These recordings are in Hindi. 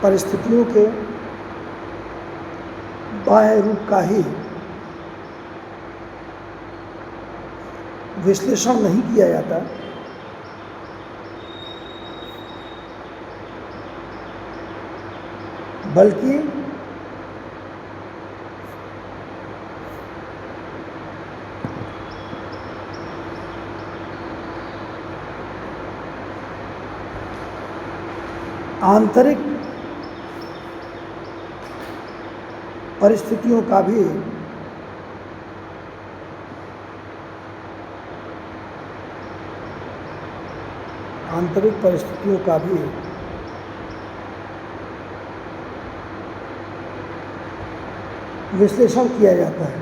परिस्थितियों के बाह्य रूप का ही विश्लेषण नहीं किया जाता, बल्कि आंतरिक परिस्थितियों का भी विश्लेषण किया जाता है।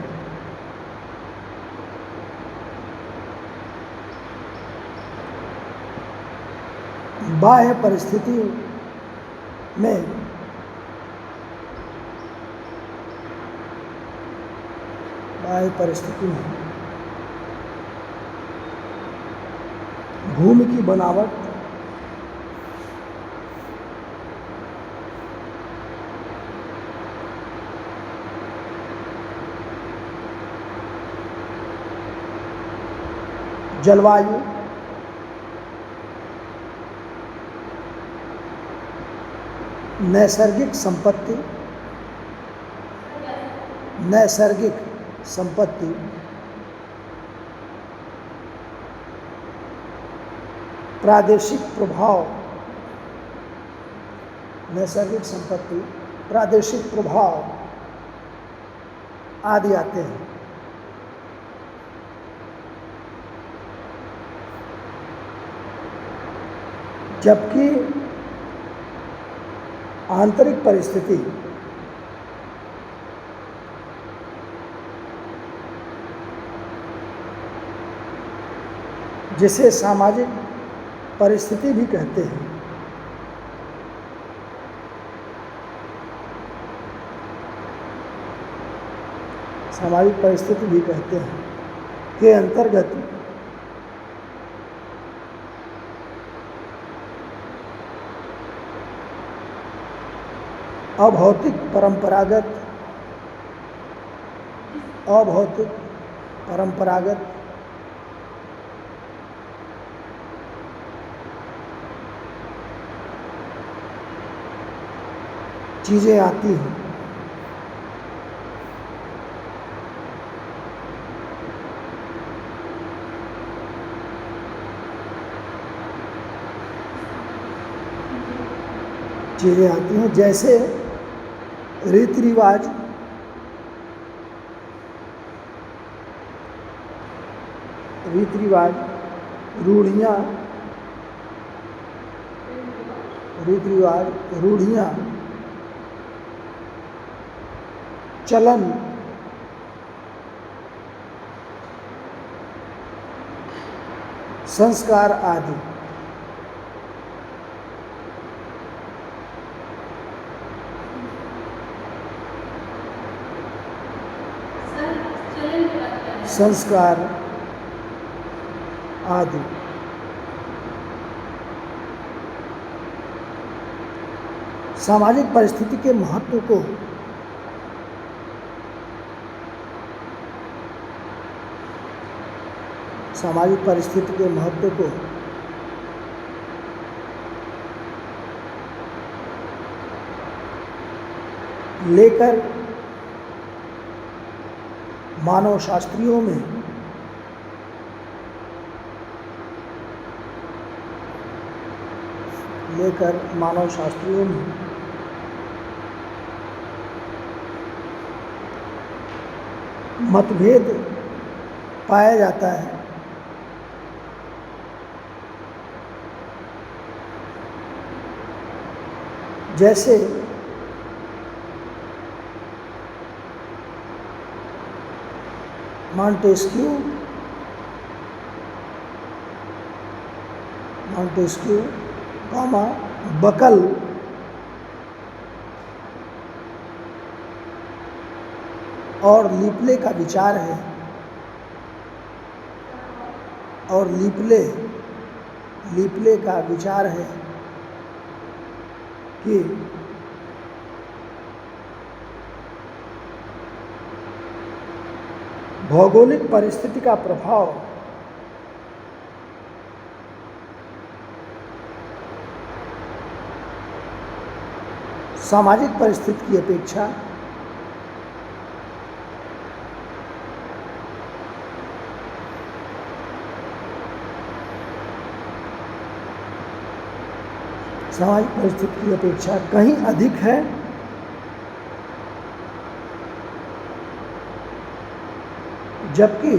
बाह्य परिस्थिति में भूमि की बनावट, जलवायु, नैसर्गिक संपत्ति, प्रादेशिक प्रभाव आदि आते हैं। जबकि आंतरिक परिस्थिति जिसे सामाजिक परिस्थिति भी कहते हैं, के अंतर्गत अभौतिक परंपरागत चीजें आती हैं। जैसे रीति रिवाज, रूढ़ियाँ, चलन, संस्कार आदि। सामाजिक परिस्थिति के महत्व को लेकर मानव शास्त्रियों में मतभेद पाया जाता है। जैसे मॉन्टेस्क्यू, बकल और लीपले का विचार है, कि भौगोलिक परिस्थिति का प्रभाव सामाजिक परिस्थिति की अपेक्षा कहीं अधिक है, जबकि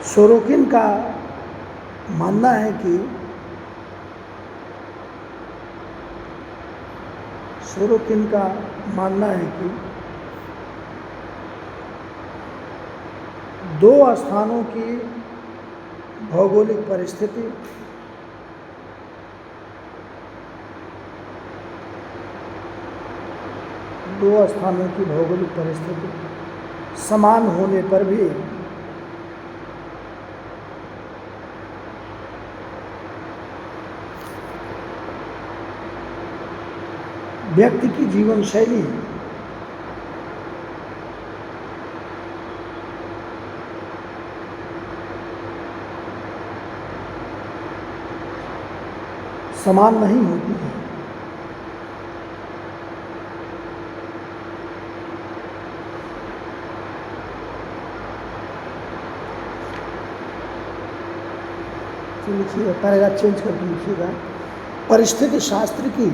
सोरोकिन का मानना है कि दो स्थानों की भौगोलिक परिस्थिति समान होने पर भी व्यक्ति की जीवन शैली समान नहीं होती है। तो लिखिएगा, पैराग्राफ चेंज करके लिखिएगा। परिस्थिति शास्त्र की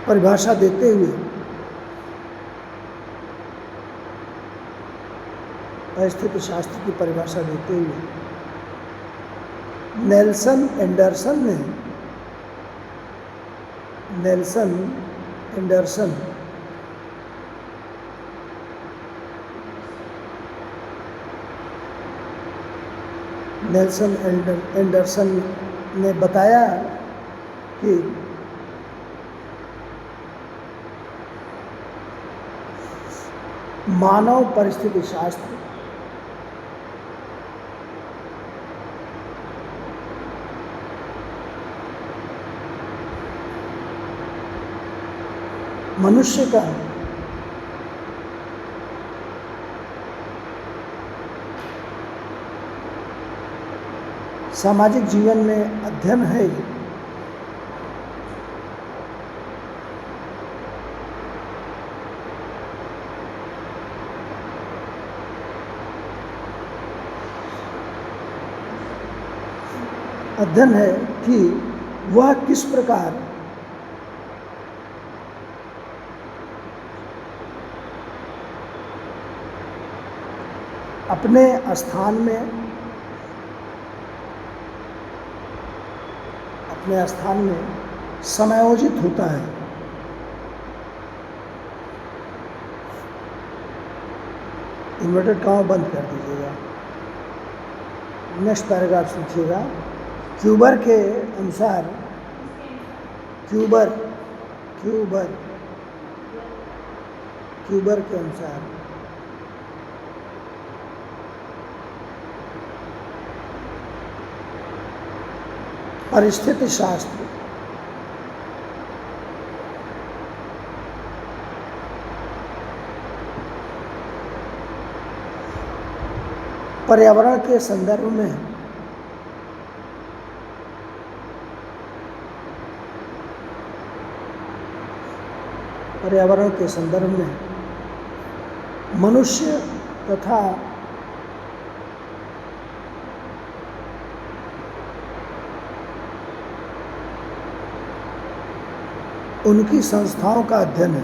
परिभाषा देते हुए नेल्सन एंडरसन ने बताया कि मानव परिस्थिति शास्त्र मनुष्य का सामाजिक जीवन में अध्ययन है। अध्ययन है कि वह किस प्रकार अपने स्थान में समायोजित होता है। इन्वर्टेड कॉमा बंद कर दीजिएगा। नेक्स्ट पैराग्राफ लिखिएगा। क्यूबर के अनुसार परिस्थिति शास्त्र पर्यावरण के संदर्भ में मनुष्य तथा उनकी संस्थाओं का अध्ययन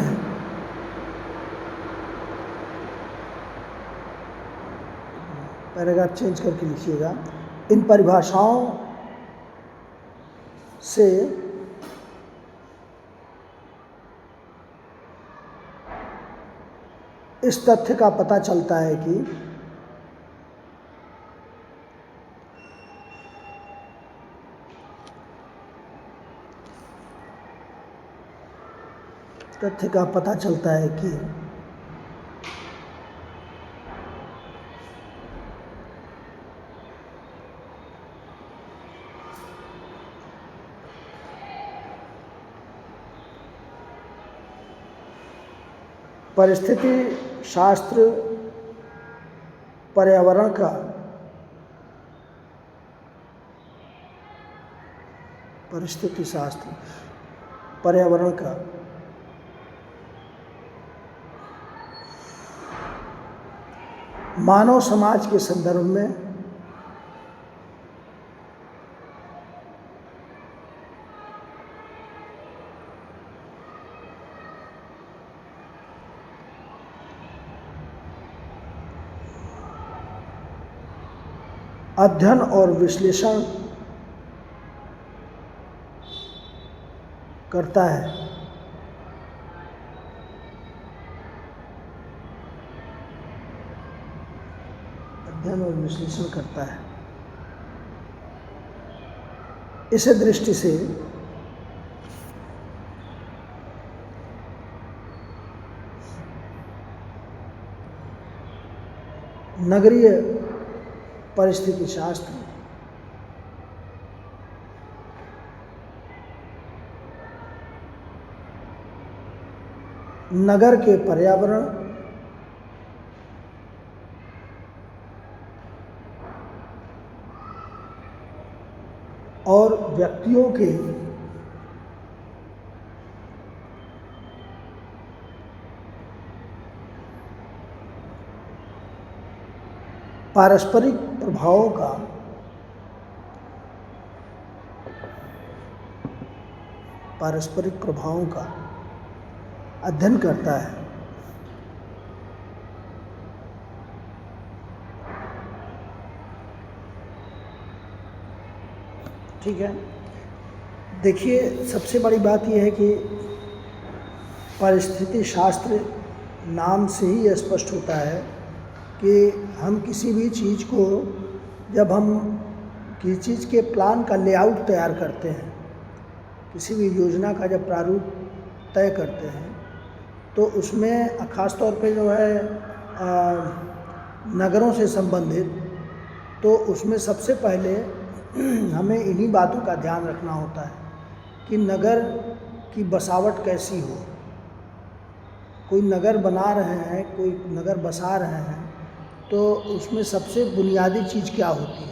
है। पैराग्राफ चेंज करके लिखिएगा। इन परिभाषाओं से इस तथ्य का पता चलता है कि तथ्य का पता चलता है कि परिस्थिति शास्त्र पर्यावरण का परिस्थिति शास्त्र पर्यावरण का मानव समाज के संदर्भ में अध्ययन और विश्लेषण करता है। अध्ययन और विश्लेषण करता है। इस दृष्टि से नगरीय परिस्थिति शास्त्र नगर के पर्यावरण और व्यक्तियों के पारस्परिक प्रभावों का अध्ययन करता है। ठीक है, देखिए सबसे बड़ी बात यह है कि परिस्थिति शास्त्र नाम से ही स्पष्ट होता है कि हम किसी भी चीज़ को, जब हम किसी चीज़ के प्लान का लेआउट तैयार करते हैं, किसी भी योजना का जब प्रारूप तय करते हैं, तो उसमें ख़ास तौर पे जो है नगरों से संबंधित, तो उसमें सबसे पहले हमें इन्हीं बातों का ध्यान रखना होता है कि नगर की बसावट कैसी हो। कोई नगर बना रहे हैं, कोई नगर बसा रहे हैं, तो उसमें सबसे बुनियादी चीज़ क्या होती है?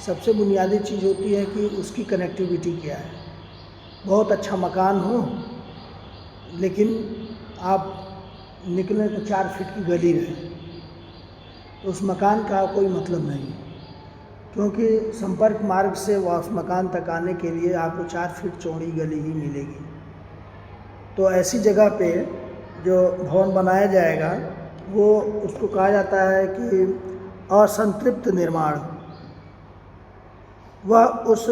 सबसे बुनियादी चीज़ होती है कि उसकी कनेक्टिविटी क्या है। बहुत अच्छा मकान हो, लेकिन आप निकलें तो 4 फीट की गली रहे, तो उस मकान का कोई मतलब नहीं, क्योंकि संपर्क मार्ग से उस मकान तक आने के लिए आपको 4 फीट चौड़ी गली ही मिलेगी। तो ऐसी जगह पे जो भवन बनाया जाएगा, वो उसको कहा जाता है कि असंतृप्त निर्माण। वह उस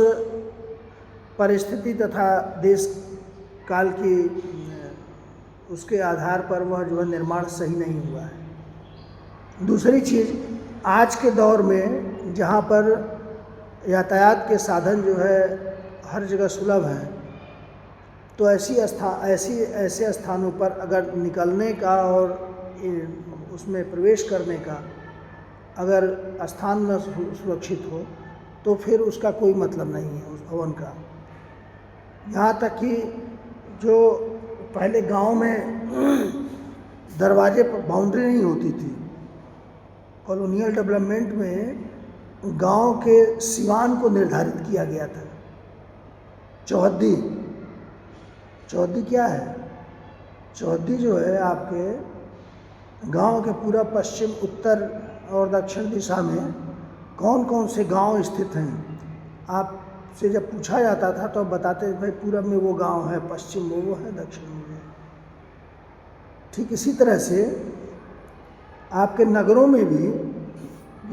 परिस्थिति तथा देश काल की उसके आधार पर वह जो है निर्माण सही नहीं हुआ है। दूसरी चीज़, आज के दौर में जहाँ पर यातायात के साधन जो है हर जगह सुलभ हैं, तो ऐसे स्थानों पर अगर निकलने का और उसमें प्रवेश करने का अगर स्थान न सुरक्षित हो, तो फिर उसका कोई मतलब नहीं है उस भवन का। यहाँ तक कि जो पहले गांव में दरवाजे पर बाउंड्री नहीं होती थी, कॉलोनियल डेवलपमेंट में गांव के सीमान को निर्धारित किया गया था। चौहद्दी क्या है? चौहद्दी जो है आपके गांव के पूरा पश्चिम, उत्तर और दक्षिण दिशा में कौन कौन से गांव स्थित हैं, आपसे जब पूछा जाता था तो बताते भाई पूरब में वो गांव है, पश्चिम में वो है, दक्षिण में वो है। ठीक इसी तरह से आपके नगरों में भी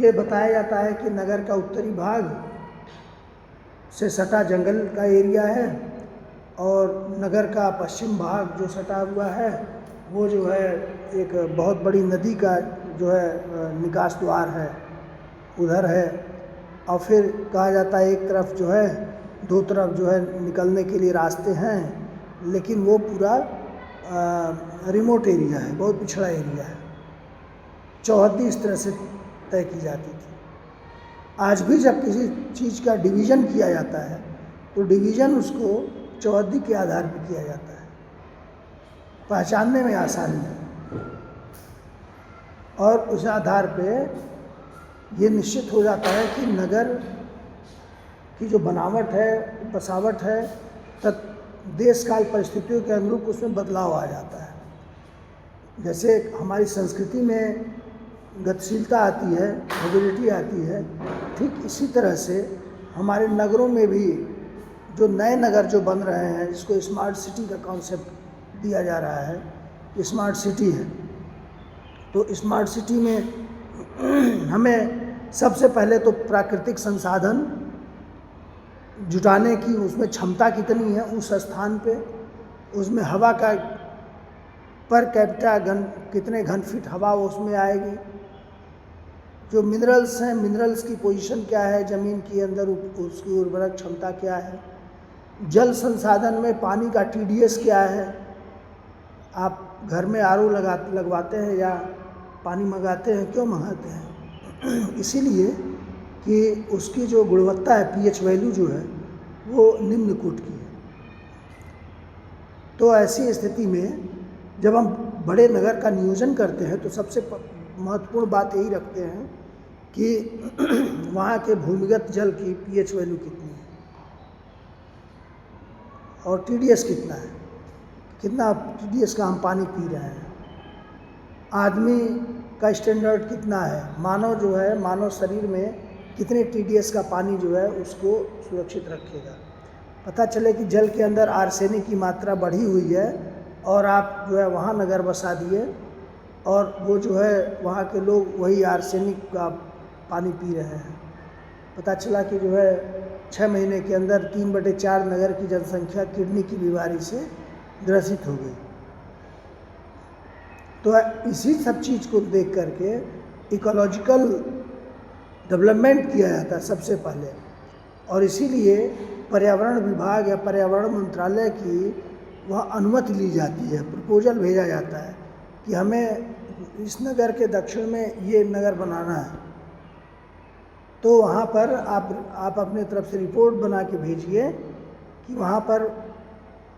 ये बताया जाता है कि नगर का उत्तरी भाग से सटा जंगल का एरिया है, और नगर का पश्चिम भाग जो सटा हुआ है वो जो है एक बहुत बड़ी नदी का जो है निकास द्वार है, उधर है। और फिर कहा जाता है एक तरफ जो है, दो तरफ जो है निकलने के लिए रास्ते हैं, लेकिन वो पूरा रिमोट एरिया है, बहुत पिछड़ा एरिया है। चौहद्दी इस तरह से तय की जाती थी। आज भी जब किसी चीज़ का डिवीज़न किया जाता है तो डिवीज़न उसको चौहद्दी के आधार पर किया जाता है, पहचानने में आसानी है। और उस आधार पे ये निश्चित हो जाता है कि नगर की जो बनावट है, बसावट है, तब देश काल परिस्थितियों के अनुरूप उसमें बदलाव आ जाता है। जैसे हमारी संस्कृति में गतिशीलता आती है, मोबिलिटी आती है, ठीक इसी तरह से हमारे नगरों में भी जो नए नगर जो बन रहे हैं, जिसको स्मार्ट सिटी का कॉन्सेप्ट दिया जा रहा है, स्मार्ट सिटी है। तो स्मार्ट सिटी में हमें सबसे पहले तो प्राकृतिक संसाधन जुटाने की उसमें क्षमता कितनी है उस स्थान पे, उसमें हवा का पर कैपिटा कितने घन फीट हवा उसमें आएगी, जो मिनरल्स हैं, मिनरल्स की पोजीशन क्या है ज़मीन के अंदर, उसकी उर्वरक क्षमता क्या है, जल संसाधन में पानी का TDS क्या है, आप घर में RO लगवाते हैं या पानी मंगाते हैं, क्यों मंगाते हैं? इसीलिए कि उसकी जो गुणवत्ता है, pH वैल्यू जो है वो निम्न कोटि की है। तो ऐसी स्थिति में जब हम बड़े नगर का नियोजन करते हैं तो सबसे महत्वपूर्ण बात यही रखते हैं कि वहाँ के भूमिगत जल की pH वैल्यू कितनी है और TDS कितना है, कितना TDS का हम पानी पी रहे हैं, आदमी का स्टैंडर्ड कितना है, मानव जो है, मानव शरीर में कितने TDS का पानी जो है उसको सुरक्षित रखेगा। पता चले कि जल के अंदर आर्सेनिक की मात्रा बढ़ी हुई है और आप जो है वहाँ नगर बसा दिए और वो जो है वहाँ के लोग वही आर्सेनिक का पानी पी रहे हैं। पता चला कि जो है 6 महीने के अंदर 3/4 नगर की जनसंख्या किडनी की बीमारी से ग्रसित हो गई। तो इसी सब चीज़ को देख करके इकोलॉजिकल डेवलपमेंट किया जाता है सबसे पहले, और इसीलिए पर्यावरण विभाग या पर्यावरण मंत्रालय की वह अनुमति ली जाती है, प्रपोजल भेजा जाता है कि हमें इस नगर के दक्षिण में ये नगर बनाना है। तो वहाँ पर आप अपने तरफ से रिपोर्ट बना के भेजिए कि वहाँ पर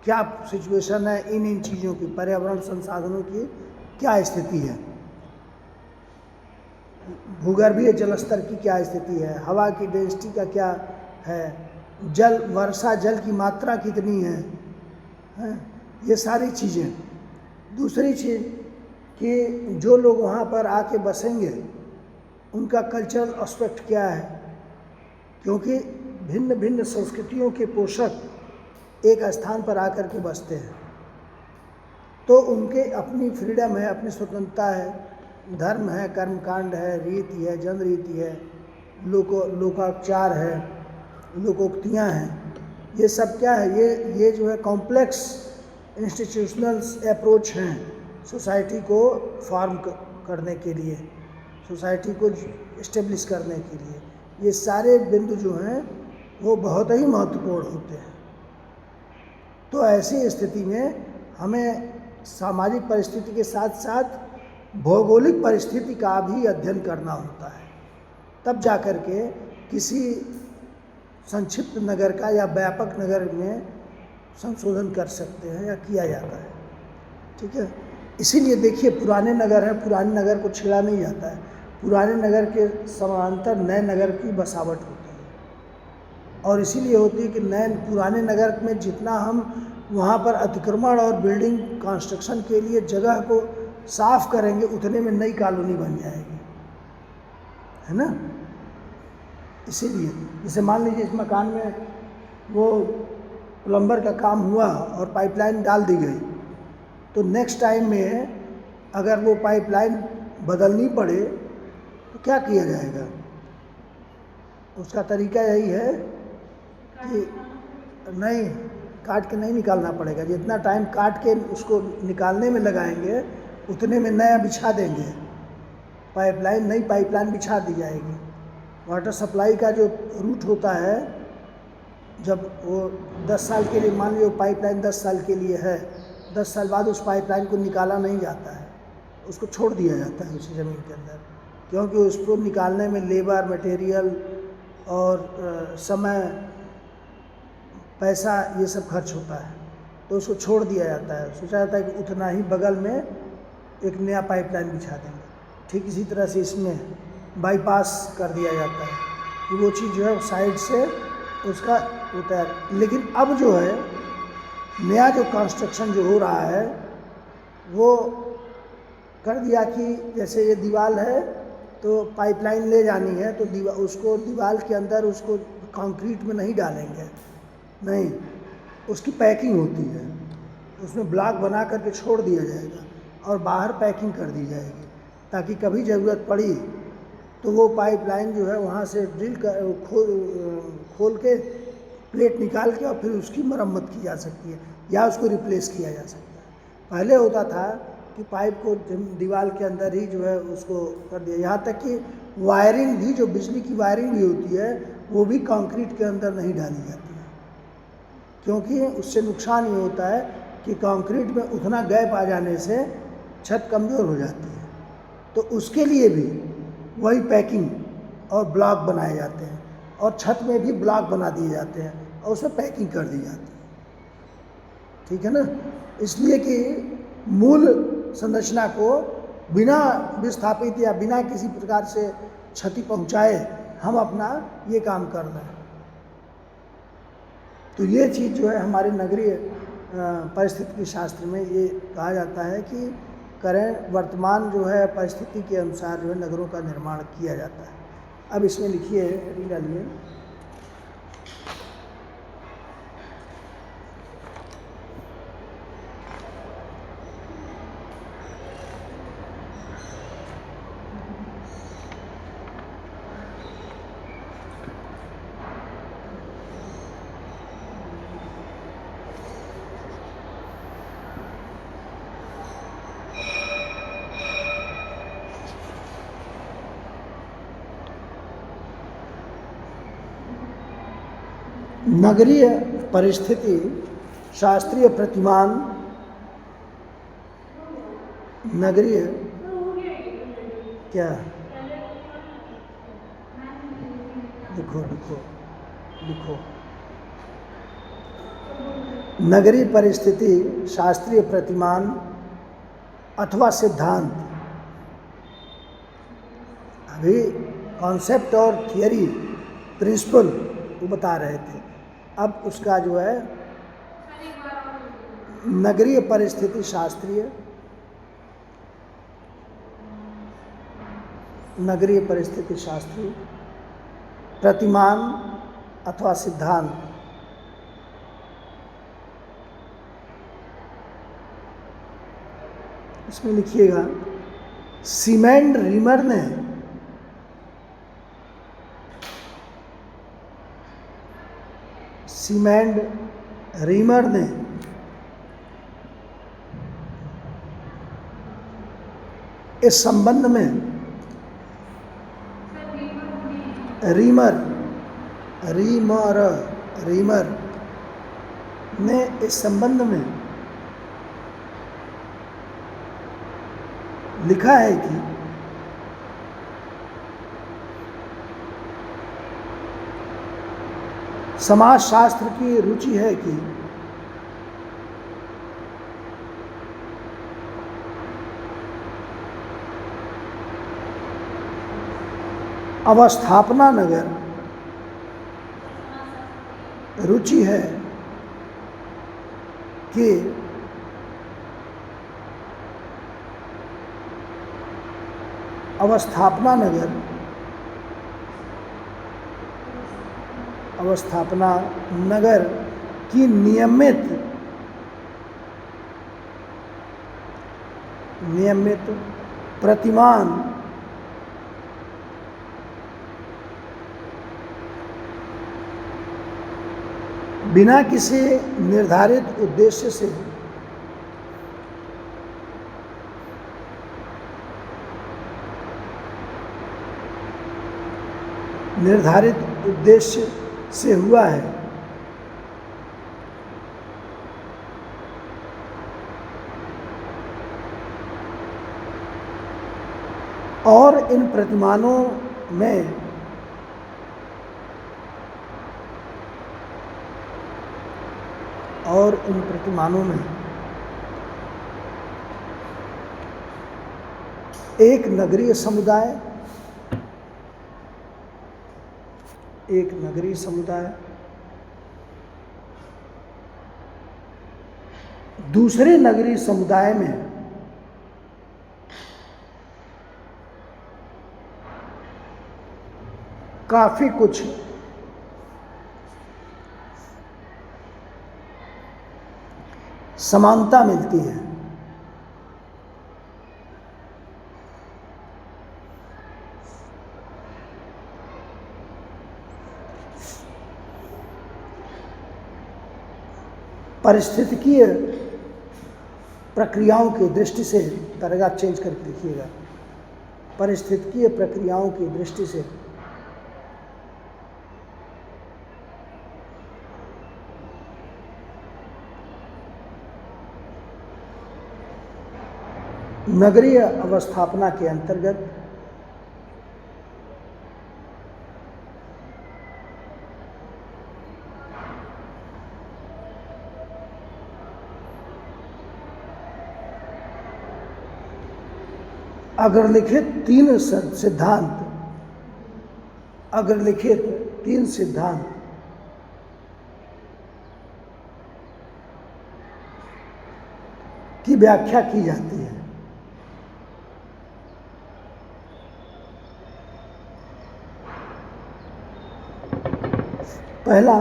क्या सिचुएशन है, इन चीज़ों की, पर्यावरण संसाधनों की क्या स्थिति है, भूगर्भीय जल स्तर की क्या स्थिति है, हवा की डेंसिटी का क्या है, वर्षा जल की मात्रा कितनी है, ये सारी चीज़ें। दूसरी चीज़ कि जो लोग वहाँ पर आके बसेंगे उनका कल्चरल एस्पेक्ट क्या है, क्योंकि भिन्न भिन्न संस्कृतियों के पोषक एक स्थान पर आकर के बसते हैं, तो उनके अपनी फ्रीडम है, अपनी स्वतंत्रता है, धर्म है, कर्मकांड है, रीति है, जन रीति है, लोकाचार है, लोकोक्तियाँ हैं। ये सब क्या है, ये जो है कॉम्प्लेक्स इंस्टीट्यूशनल अप्रोच हैं सोसाइटी को फॉर्म करने के लिए, सोसाइटी को इस्टेब्लिश करने के लिए। ये सारे बिंदु जो हैं वो बहुत ही महत्वपूर्ण होते हैं। तो ऐसी स्थिति में हमें सामाजिक परिस्थिति के साथ साथ भौगोलिक परिस्थिति का भी अध्ययन करना होता है, तब जाकर के किसी संक्षिप्त नगर का या व्यापक नगर में संशोधन कर सकते हैं या किया जाता है। ठीक है, इसीलिए देखिए पुराने नगर हैं, पुराने नगर को छेड़ा नहीं जाता है, पुराने नगर के समानांतर नए नगर की बसावट होती है, और इसीलिए होती है कि पुराने नगर में जितना हम वहाँ पर अतिक्रमण और बिल्डिंग कंस्ट्रक्शन के लिए जगह को साफ करेंगे उतने में नई कॉलोनी बन जाएगी, है ना। इसीलिए जैसे मान लीजिए इस मकान में वो प्लम्बर का काम हुआ और पाइपलाइन डाल दी गई, तो नेक्स्ट टाइम में अगर वो पाइपलाइन बदलनी पड़े तो क्या किया जाएगा? उसका तरीका यही है कि नहीं, काट के नहीं निकालना पड़ेगा, जितना टाइम काट के उसको निकालने में लगाएंगे उतने में नया बिछा देंगे, पाइपलाइन, नई पाइपलाइन बिछा दी जाएगी। वाटर सप्लाई का जो रूट होता है, जब वो 10 साल के लिए, मान लीजिए पाइपलाइन 10 साल के लिए है, 10 साल बाद उस पाइपलाइन को निकाला नहीं जाता है, उसको छोड़ दिया जाता है उसी ज़मीन के अंदर, क्योंकि उसको निकालने में लेबर, मटेरियल और समय, पैसा, ये सब खर्च होता है, तो उसको छोड़ दिया जाता है। सोचा जाता है कि उतना ही बगल में एक नया पाइपलाइन बिछा देंगे। ठीक इसी तरह से इसमें बाईपास कर दिया जाता है कि वो चीज़ जो है साइड से उसका होता है। लेकिन अब जो है नया जो कंस्ट्रक्शन जो हो रहा है वो कर दिया कि जैसे ये दीवार है तो पाइपलाइन ले जानी है तो उसको दीवार के अंदर उसको कंक्रीट में नहीं डालेंगे, नहीं, उसकी पैकिंग होती है, उसमें ब्लॉक बना करके छोड़ दिया जाएगा और बाहर पैकिंग कर दी जाएगी, ताकि कभी ज़रूरत पड़ी तो वो पाइपलाइन जो है वहाँ से ड्रिल कर खोल के प्लेट निकाल के और फिर उसकी मरम्मत की जा सकती है या उसको रिप्लेस किया जा सकता है। पहले होता था कि पाइप को दीवार के अंदर ही जो है उसको कर दिया, यहाँ तक कि वायरिंग भी, जो बिजली की वायरिंग भी होती है वो भी कंक्रीट के अंदर नहीं डाली जाती है, क्योंकि उससे नुकसान ये होता है कि कंक्रीट में उतना गैप आ जाने से छत कमज़ोर हो जाती है। तो उसके लिए भी वही पैकिंग और ब्लॉक बनाए जाते हैं और छत में भी ब्लॉक बना दिए जाते हैं और उसमें पैकिंग कर दी जाती है, ठीक है ना। इसलिए कि मूल संरचना को बिना विस्थापित या बिना किसी प्रकार से क्षति पहुंचाए हम अपना ये काम कर रहे हैं। तो ये चीज़ जो है हमारे नगरीय परिस्थितिकी शास्त्र में ये कहा जाता है कि वर्तमान जो है परिस्थिति के अनुसार जो है नगरों का निर्माण किया जाता है। अब इसमें लिखिए, हेडिंग डालिए, नगरीय परिस्थिति शास्त्रीय प्रतिमान, नगरीय क्या, लिखो लिखो लिखो, नगरीय परिस्थिति शास्त्रीय प्रतिमान अथवा सिद्धांत। अभी कॉन्सेप्ट और थियरी, प्रिंसिपल वो बता रहे थे, अब उसका जो है नगरीय परिस्थिति शास्त्रीय, नगरीय परिस्थिति शास्त्रीय प्रतिमान अथवा सिद्धांत। इसमें लिखिएगा, सीमेंड रीमर ने इस संबंध में रीमर ने इस संबंध में लिखा है कि समाजशास्त्र की रुचि है कि अवस्थापना नगर, रुचि है कि अवस्थापना नगर की नियमित प्रतिमान बिना किसी निर्धारित उद्देश्य से हुआ है। और इन प्रतिमानों में एक नगरीय समुदाय दूसरे नगरीय समुदाय में काफी कुछ समानता मिलती है। पारिस्थितिकीय प्रक्रियाओं की दृष्टि से, पैराग्राफ चेंज करके लिखिएगा, पारिस्थितिकीय प्रक्रियाओं की दृष्टि से नगरीय अवस्थापना के अंतर्गत अग्रलिखित तीन सिद्धांत की व्याख्या की जाती है। पहला,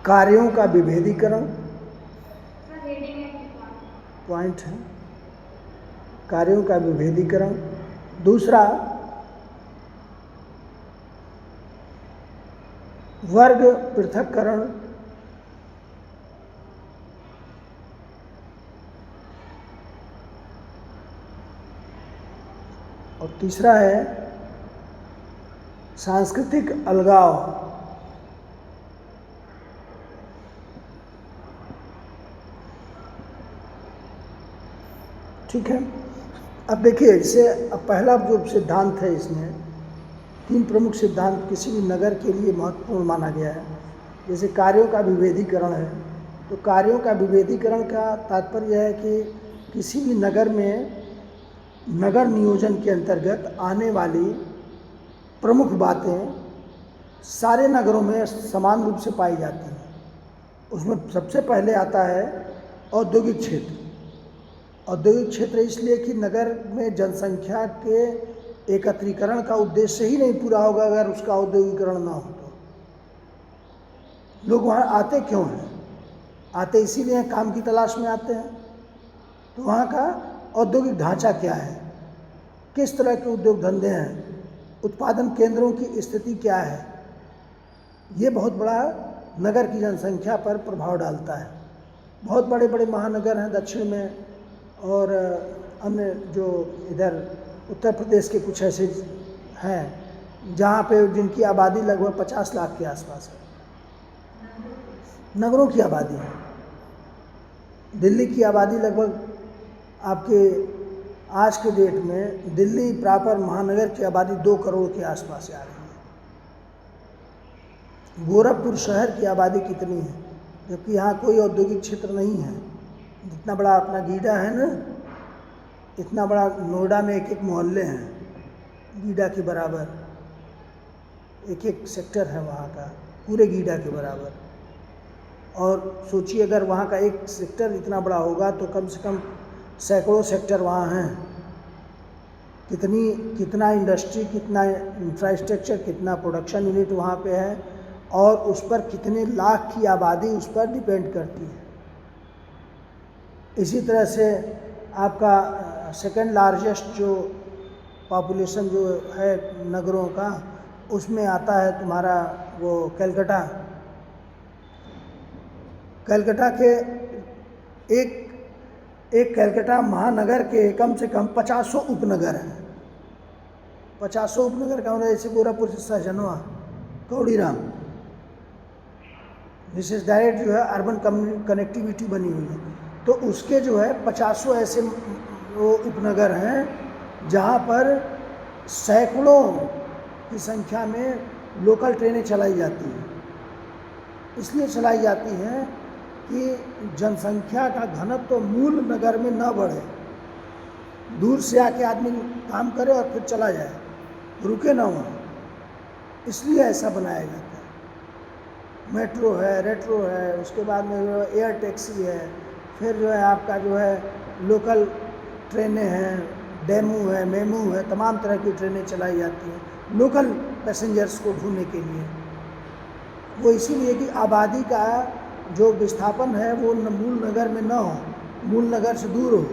कार्यों का विभेदीकरण, पॉइंट है, कार्यों का विभेदीकरण। दूसरा, वर्ग पृथक्करण। और तीसरा है सांस्कृतिक अलगाव। ठीक है। अब देखिए, जैसे अब पहला जो सिद्धांत है, इसमें तीन प्रमुख सिद्धांत किसी भी नगर के लिए महत्वपूर्ण माना गया है। जैसे कार्यों का विभेदीकरण है, तो कार्यों का विभेदीकरण का तात्पर्य है कि किसी भी नगर में नगर नियोजन के अंतर्गत आने वाली प्रमुख बातें सारे नगरों में समान रूप से पाई जाती हैं। उसमें सबसे पहले आता है औद्योगिक क्षेत्र। औद्योगिक क्षेत्र इसलिए कि नगर में जनसंख्या के एकत्रीकरण का उद्देश्य ही नहीं पूरा होगा अगर उसका औद्योगिकरण ना हो तो। लोग वहाँ आते क्यों हैं? आते इसीलिए काम की तलाश में आते हैं। तो वहाँ का औद्योगिक ढांचा क्या है, किस तरह के उद्योग धंधे हैं, उत्पादन केंद्रों की स्थिति क्या है, ये बहुत बड़ा नगर की जनसंख्या पर प्रभाव डालता है। बहुत बड़े बड़े महानगर हैं दक्षिण में, और अन्य जो इधर उत्तर प्रदेश के कुछ ऐसे हैं जहाँ पे जिनकी आबादी लगभग 50 लाख के आसपास है। नगरों की आबादी है। दिल्ली की आबादी लगभग आपके आज के डेट में दिल्ली प्रॉपर महानगर की आबादी 2 करोड़ के आसपास आ रही है। गोरखपुर शहर की आबादी कितनी है, जबकि यहाँ कोई औद्योगिक क्षेत्र नहीं है। जितना बड़ा अपना गीडा है ना, इतना बड़ा नोएडा में एक एक मोहल्ले हैं गीडा के बराबर, एक एक सेक्टर है वहाँ का पूरे गीडा के बराबर। और सोचिए अगर वहाँ का एक सेक्टर इतना बड़ा होगा तो कम से कम सैकड़ों सेक्टर वहाँ हैं। कितना इंडस्ट्री, कितना इंफ्रास्ट्रक्चर, कितना प्रोडक्शन यूनिट वहाँ पे है, और उस पर कितने लाख की आबादी उस पर डिपेंड करती है। इसी तरह से आपका सेकंड लार्जेस्ट जो पॉपुलेशन जो है नगरों का, उसमें आता है तुम्हारा वो कलकत्ता। कलकत्ता के एक कलकत्ता महानगर के कम से कम 50 उपनगर हैं। 50 उपनगर का मतलब जैसे गोरखपुर से सहजनवा, कौड़ीराम, विशेष डायरेक्ट जो है अर्बन कनेक्टिविटी बनी हुई है। तो उसके जो है 50 ऐसे वो उपनगर हैं जहाँ पर सैकड़ों की संख्या में लोकल ट्रेनें चलाई जाती हैं। इसलिए चलाई जाती हैं कि जनसंख्या का घनत्व तो मूल नगर में न बढ़े, दूर से आके आदमी काम करे और फिर चला जाए, रुके ना वहाँ, इसलिए ऐसा बनाया जाता है। मेट्रो है, रेट्रो है, उसके बाद में जो एयर टैक्सी है, फिर जो है आपका जो है लोकल ट्रेनें हैं, डेमू है, मेमू है, तमाम तरह की ट्रेनें चलाई जाती हैं लोकल पैसेंजर्स को ढूंढने के लिए। वो इसीलिए कि आबादी का जो विस्थापन है वो मूल नगर में न हो, मूल नगर से दूर हो,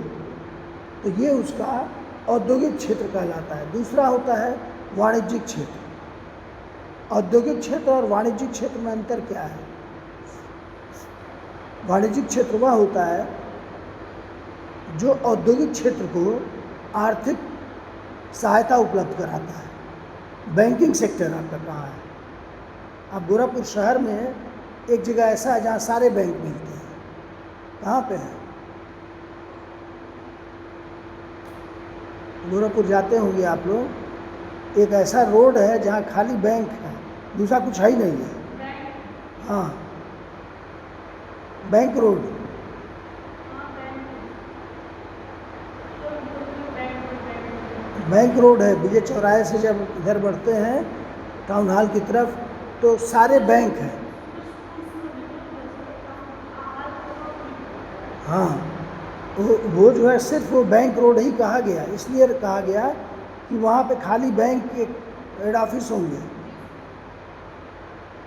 तो ये उसका औद्योगिक क्षेत्र कहलाता है। दूसरा होता है वाणिज्यिक क्षेत्र। औद्योगिक क्षेत्र और वाणिज्यिक क्षेत्र में अंतर क्या है? वाणिज्यिक क्षेत्र वह होता है जो औद्योगिक क्षेत्र को आर्थिक सहायता उपलब्ध कराता है। बैंकिंग सेक्टर आपका कहाँ है? अब गोरखपुर शहर में एक जगह ऐसा है जहाँ सारे बैंक मिलते हैं। कहाँ पे है? गोरखपुर जाते होंगे आप लोग, एक ऐसा रोड है जहाँ खाली बैंक है, दूसरा कुछ है ही नहीं है। हाँ, बैंक रोड। बैंक रोड है। विजय चौराहे से जब इधर बढ़ते हैं टाउन हॉल की तरफ तो सारे बैंक हैं। हाँ, वो जो है सिर्फ वो बैंक रोड ही कहा गया, इसलिए कहा गया कि वहाँ पे खाली बैंक के हेड ऑफिस होंगे।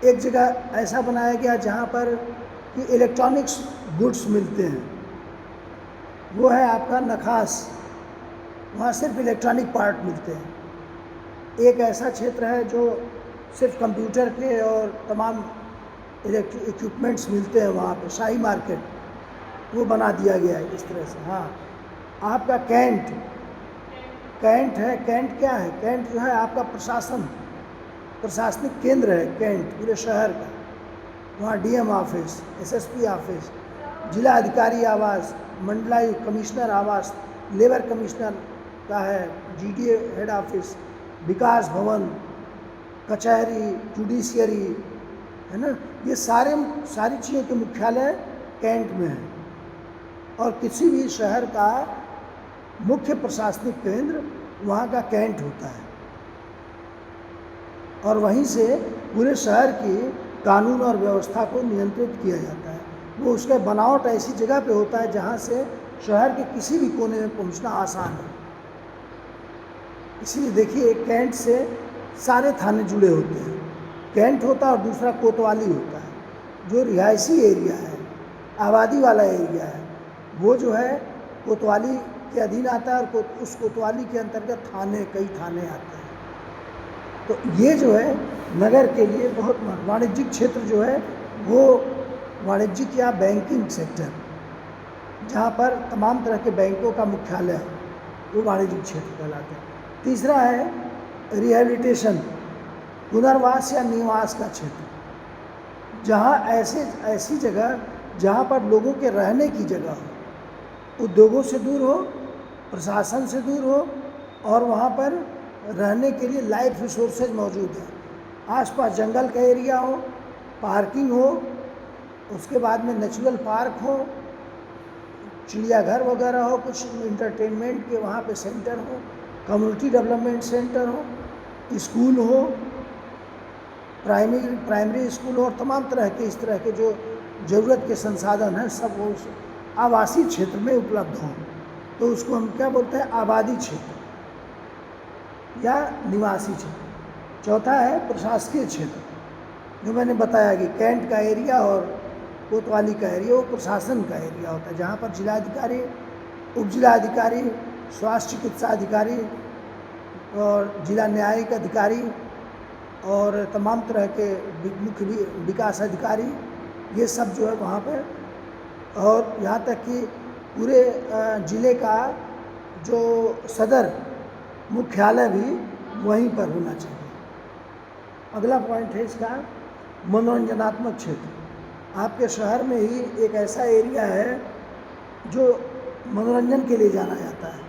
एक जगह ऐसा बनाया गया जहाँ पर कि इलेक्ट्रॉनिक्स गुड्स मिलते हैं, वो है आपका नखास, वहाँ सिर्फ इलेक्ट्रॉनिक पार्ट मिलते हैं। एक ऐसा क्षेत्र है जो सिर्फ कंप्यूटर के और तमाम इलेक्ट्रिक इक्विपमेंट्स मिलते हैं, वहाँ पे शाही मार्केट, वो बना दिया गया है इस तरह से। हाँ, आपका कैंट है। कैंट क्या है? कैंट जो है आपका प्रशासनिक केंद्र है कैंट, पूरे शहर का। वहाँ डीएम ऑफिस, एसएसपी ऑफिस, जिला अधिकारी आवास, मंडलायुक्त कमिश्नर आवास, लेबर कमिश्नर का है, जीडीए हेड ऑफिस, विकास भवन, कचहरी, जुडिशियरी, है ना, ये सारी चीज़ों के मुख्यालय कैंट में है। और किसी भी शहर का मुख्य प्रशासनिक केंद्र वहाँ का कैंट होता है, और वहीं से पूरे शहर की कानून और व्यवस्था को नियंत्रित किया जाता है। वो उसका बनावट ऐसी जगह पे होता है जहाँ से शहर के किसी भी कोने में पहुँचना आसान है। इसीलिए देखिए, एक कैंट से सारे थाने जुड़े होते हैं। कैंट होता है और दूसरा कोतवाली होता है, जो रिहायशी एरिया है, आबादी वाला एरिया है, वो जो है कोतवाली के अधीन आता है, और उस कोतवाली के अंतर्गत कई थाने आते हैं। तो ये जो है नगर के लिए बहुत वाणिज्यिक क्षेत्र जो है वो वाणिज्यिक या बैंकिंग सेक्टर, जहाँ पर तमाम तरह के बैंकों का मुख्यालय है, वो वाणिज्यिक क्षेत्र कहलाता है। तीसरा है रिहेबिलिटेशन, पुनर्वास या निवास का क्षेत्र, जहाँ ऐसी जगह जहाँ पर लोगों के रहने की जगह हो, उद्योगों से दूर हो, प्रशासन से दूर हो, और वहाँ पर रहने के लिए लाइफ रिसोर्सेज मौजूद है। आसपास जंगल का एरिया हो, पार्किंग हो, उसके बाद में नेचुरल पार्क हो, चिड़ियाघर वगैरह हो, कुछ इंटरटेनमेंट के वहाँ पे सेंटर हो, कम्युनिटी डेवलपमेंट सेंटर हो, स्कूल हो, प्राइमरी स्कूल हो, और तमाम तरह के इस तरह के जो ज़रूरत के संसाधन हैं सब वो आवासीय क्षेत्र में उपलब्ध हों। तो उसको हम क्या बोलते हैं? आबादी क्षेत्र या निवासी क्षेत्र। चौथा है प्रशासकीय क्षेत्र, जो मैंने बताया कि कैंट का एरिया और कोतवाली का एरिया वो प्रशासन का एरिया होता है, जहाँ पर जिलाधिकारी, उपजिलाधिकारी, स्वास्थ्य चिकित्सा अधिकारी और जिला न्यायिक अधिकारी और तमाम तरह के मुख्य विकास अधिकारी, ये सब जो है वहाँ पर, और यहाँ तक कि पूरे ज़िले का जो सदर मुख्यालय भी वहीं पर होना चाहिए। अगला पॉइंट है इसका मनोरंजनात्मक क्षेत्र। आपके शहर में ही एक ऐसा एरिया है जो मनोरंजन के लिए जाना जाता है,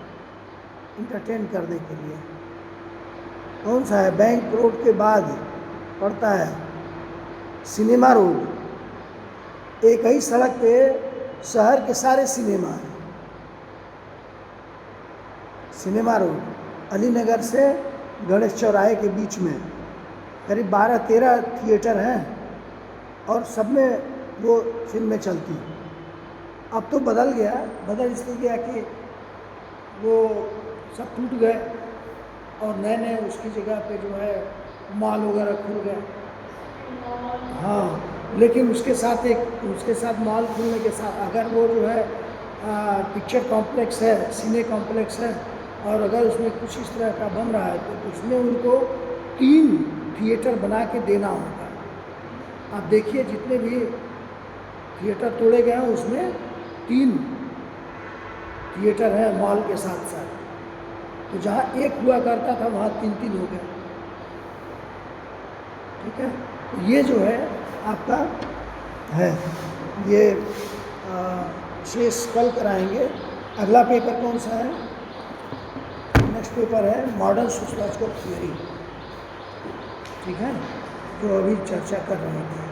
इंटरटेन करने के लिए। कौन सा है? बैंक रोड के बाद पड़ता है सिनेमा रोड। एक ही सड़क पे शहर के सारे सिनेमा हैं। सिनेमा रोड अलीनगर से गणेश चौराहे के बीच में करीब 12-13 थिएटर हैं और सब में वो फिल्में चलती। अब तो बदल इसलिए गया कि वो सब टूट गए और नए नए उसकी जगह पे जो है मॉल वगैरह खुल गए। हाँ, लेकिन उसके साथ मॉल खुलने के साथ अगर वो जो है पिक्चर कॉम्प्लेक्स है, सिने कॉम्प्लेक्स है, और अगर उसमें कुछ इस तरह का बन रहा है तो उसमें उनको 3 थिएटर बना के देना होगा। आप देखिए जितने भी थिएटर तोड़े गए हैं उसमें 3 थिएटर हैं मॉल के साथ साथ। तो जहाँ एक हुआ करता था वहाँ 3-3 हो गए। ठीक है, तो ये जो है आपका है, ये शेष कल कराएंगे। अगला पेपर कौन सा है? नेक्स्ट पेपर है मॉडर्न सोशियोलॉजिकल थियरी। ठीक है, जो अभी चर्चा कर रहे थे,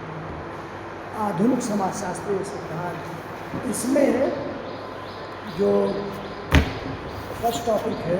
आधुनिक समाजशास्त्रीय सिद्धांत। इसमें जो फर्स्ट टॉपिक है